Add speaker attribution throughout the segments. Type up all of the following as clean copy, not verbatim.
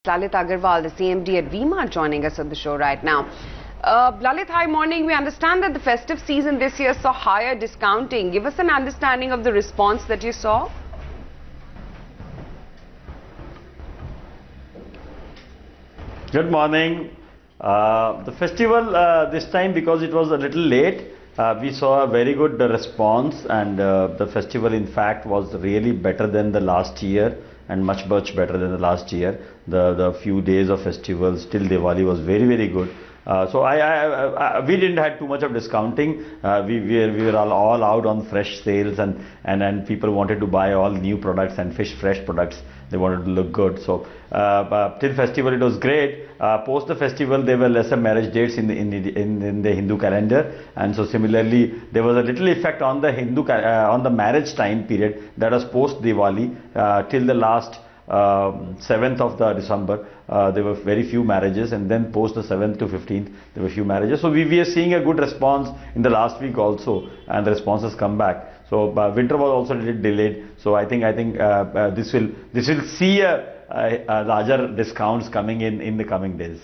Speaker 1: Lalit Agarwal, the CMD at V-mart, joining us on the show right now. Lalit, hi, morning. We understand that the festive season this year saw higher discounting. Give us an understanding of the response that you saw.
Speaker 2: Good morning. The festival this time, because it was a little late, we saw a very good response, and the festival in fact was really better than the last year and much better than the last year. The few days of festival till Diwali was very good. So we didn't have too much of discounting. We were all out on fresh sales, and people wanted to buy all new products and fresh products. They wanted to look good. So till festival it was great. Post the festival there were lesser marriage dates in the Hindu calendar, and so similarly there was a little effect on the on the marriage time period, that was post Diwali till the last 7th of the December. There were very few marriages, and then post the 7th to 15th there were few marriages. So we are seeing a good response in the last week also, and the response has come back. So winter was also a little delayed. So I think this will see a larger discounts coming in the coming days.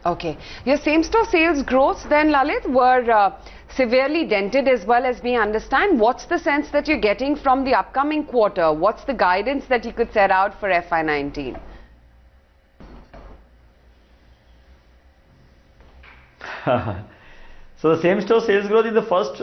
Speaker 1: Okay. Your same-store sales growths then, Lalit, were severely dented as well, as we understand. What's the sense that you're getting from the upcoming quarter? What's the guidance that you could set out for FY19?
Speaker 2: So the same-store sales growth in the first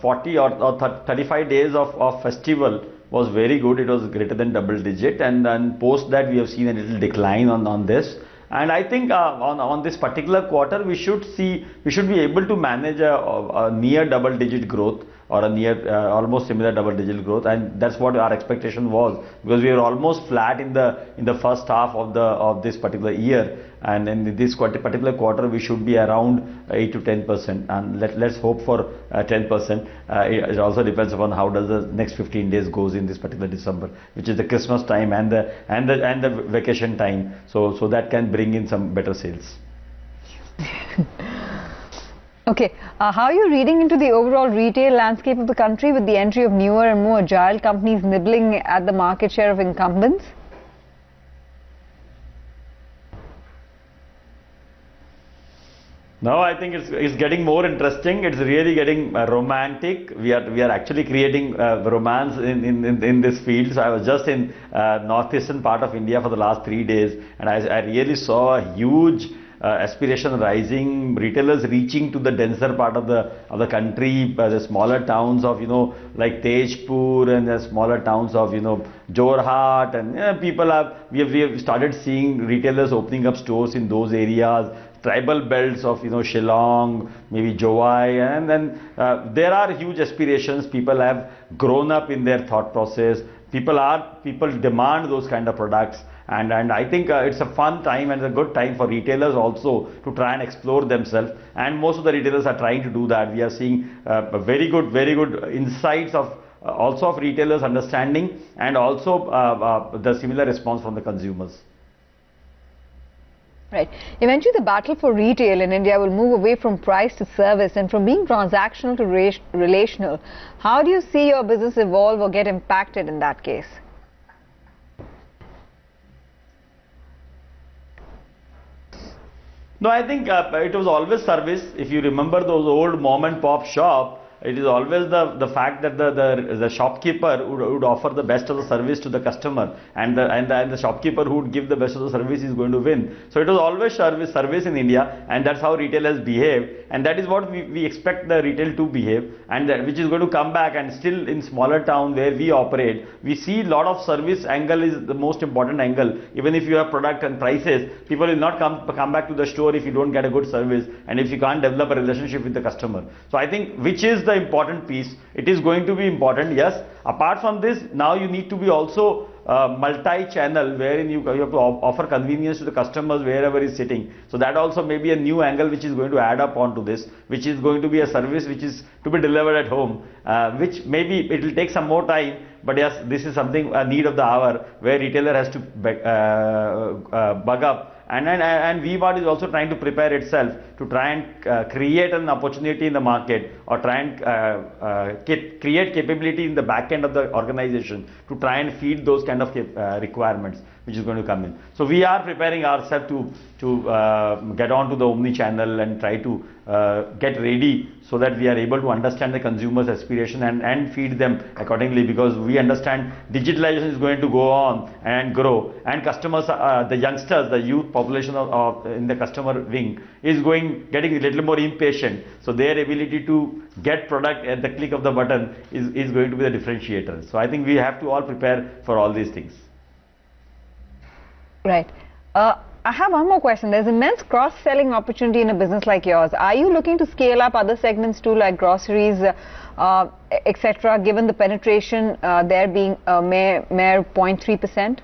Speaker 2: 40 or 35 days of festival was very good. It was greater than double digit, and then post that we have seen a little decline on this. And I think on this particular quarter we should be able to manage a near double digit growth, or a near almost similar double digit growth, and that's what our expectation was, because we were almost flat in the first half of this particular year, and in this particular quarter we should be around 8 to 10%, and let's hope for 10%. It also depends upon how does the next 15 days goes in this particular December, which is the Christmas time and the vacation time, so that can bring in some better sales.
Speaker 3: Okay, how are you reading into the overall retail landscape of the country with the entry of newer and more agile companies nibbling at the market share of incumbents?
Speaker 2: No, I think it's getting more interesting. It's really getting romantic. We are actually creating romance in this field. So I was just in northeastern part of India for the last 3 days, and I really saw a huge aspiration rising, retailers reaching to the denser part of the country, the smaller towns of like Tejpur, and the smaller towns of Jorhat, and we have started seeing retailers opening up stores in those areas, tribal belts of Shillong, maybe Jowai, and then there are huge aspirations. People have grown up in their thought process. People demand those kind of products, and I think it's a fun time and a good time for retailers also to try and explore themselves, and most of the retailers are trying to do that. We are seeing very good insights of also of retailers understanding, and also the similar response from the consumers.
Speaker 3: Right. Eventually the battle for retail in India will move away from price to service and from being transactional to relational. How do you see your business evolve or get impacted in that case?
Speaker 2: No, I think it was always service. If you remember those old mom and pop shop, it is always the fact that the shopkeeper would offer the best of the service to the customer, and the shopkeeper who would give the best of the service is going to win. So it was always service in India, and that's how retailers behave, and that is what we expect the retail to behave, and which is going to come back. And still in smaller town where we operate, we see a lot of service angle is the most important angle. Even if you have product and prices, people will not come back to the store if you don't get a good service, and if you can't develop a relationship with the customer. So I think which is the important piece. It is going to be important, yes. Apart from this, now you need to be also multi-channel, wherein you have to offer convenience to the customers wherever he's sitting. So that also may be a new angle which is going to add up onto this, which is going to be a service which is to be delivered at home, which maybe it will take some more time, but yes, this is something, a need of the hour, where retailer has to bug up and V-mart is also trying to prepare itself to try and create an opportunity in the market, or try and create capability in the back end of the organization to try and feed those kind of requirements which is going to come in. So we are preparing ourselves to get on to the omni channel and try to get ready so that we are able to understand the consumer's aspiration and feed them accordingly, because we understand digitalization is going to go on and grow, and customers, the youngsters, the youth population in the customer wing is getting a little more impatient. So their ability to get product at the click of the button is going to be the differentiator. So I think we have to all prepare for all these things.
Speaker 3: Right. I have one more question. There's immense cross-selling opportunity in a business like yours. Are you looking to scale up other segments too, like groceries, etc., given the penetration there being a mere 0.3%?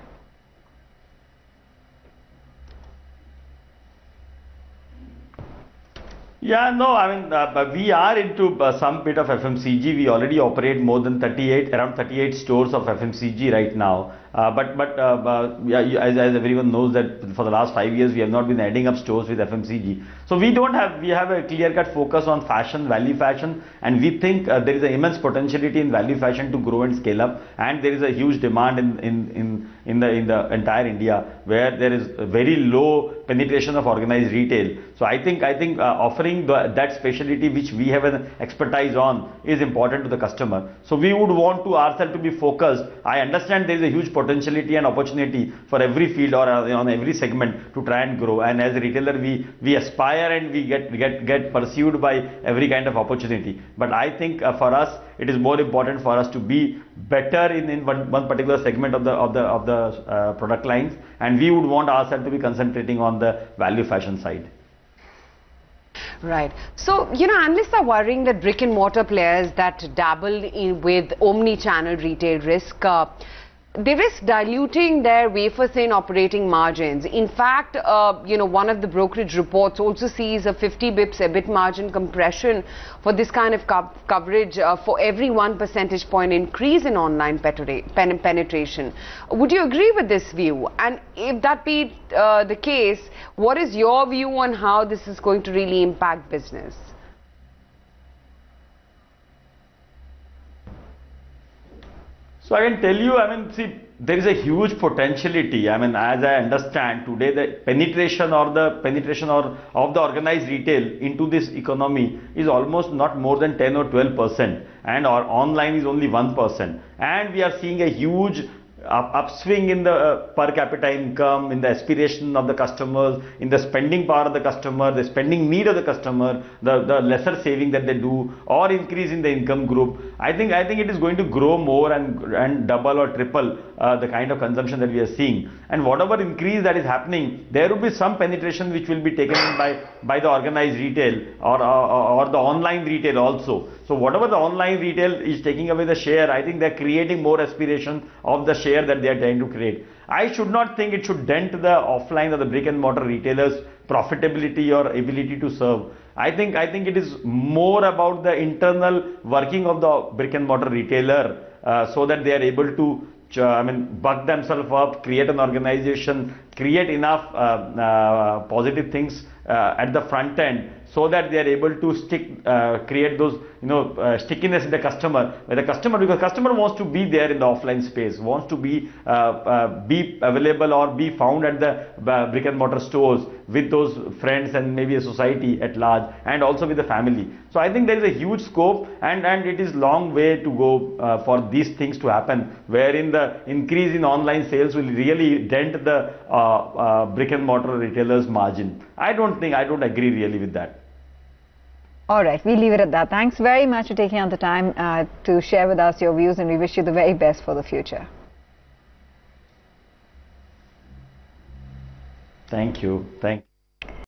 Speaker 2: Yeah, no, I mean, we are into some bit of FMCG. We already operate more than around 38 stores of FMCG right now. Yeah, as everyone knows that for the last 5 years we have not been adding up stores with FMCG. So we have a clear-cut focus on fashion, value fashion, and we think there is an immense potentiality in value fashion to grow and scale up, and there is a huge demand in the entire India, where there is very low penetration of organized retail. So I think offering that specialty which we have an expertise on is important to the customer. So we would want to ourselves to be focused. I understand there is a huge potentiality and opportunity for every field or on every segment to try and grow. And as a retailer, we aspire and we get pursued by every kind of opportunity. But I think for us, it is more important for us to be better in one particular segment of the product lines, and we would want ourselves to be concentrating on the value fashion side.
Speaker 1: Right. So, analysts are worrying that brick and mortar players that dabble with omni-channel retail risk, they risk diluting their wafer-thin operating margins. In fact, one of the brokerage reports also sees a 50 bips EBIT margin compression for this kind of coverage for every 1 percentage point increase in online penetration. Would you agree with this view? And if that be the case, what is your view on how this is going to really impact business?
Speaker 2: So I can tell you, see, there is a huge potentiality. As I understand today, the penetration of the organized retail into this economy is almost not more than 10 or 12%, and our online is only 1%. And we are seeing a huge upswing in the per capita income, in the aspiration of the customers, in the spending power of the customer, the spending need of the customer, the lesser saving that they do, or increase in the income group. I think it is going to grow more and double or triple the kind of consumption that we are seeing. And whatever increase that is happening, there will be some penetration which will be taken in by the organized retail or the online retail also. So whatever the online retail is taking away the share, I think they're creating more aspiration of the share that they are trying to create. I should not think it should dent the offline or the brick and mortar retailers' profitability or ability to serve. I think it is more about the internal working of the brick and mortar retailer, so that they are able to buck themselves up, create an organization, create enough positive things at the front end, so that they are able to create those stickiness in the customer, because customer wants to be there in the offline space, wants to be available or be found at the brick and mortar stores with those friends and maybe a society at large, and also with the family. So I think there is a huge scope, and it is long way to go for these things to happen, wherein the increase in online sales will really dent the brick and mortar retailers' margin. I don't agree really with that.
Speaker 3: All right, we leave it at that. Thanks very much for taking out the time to share with us your views, and we wish you the very best for the future.
Speaker 2: Thank you.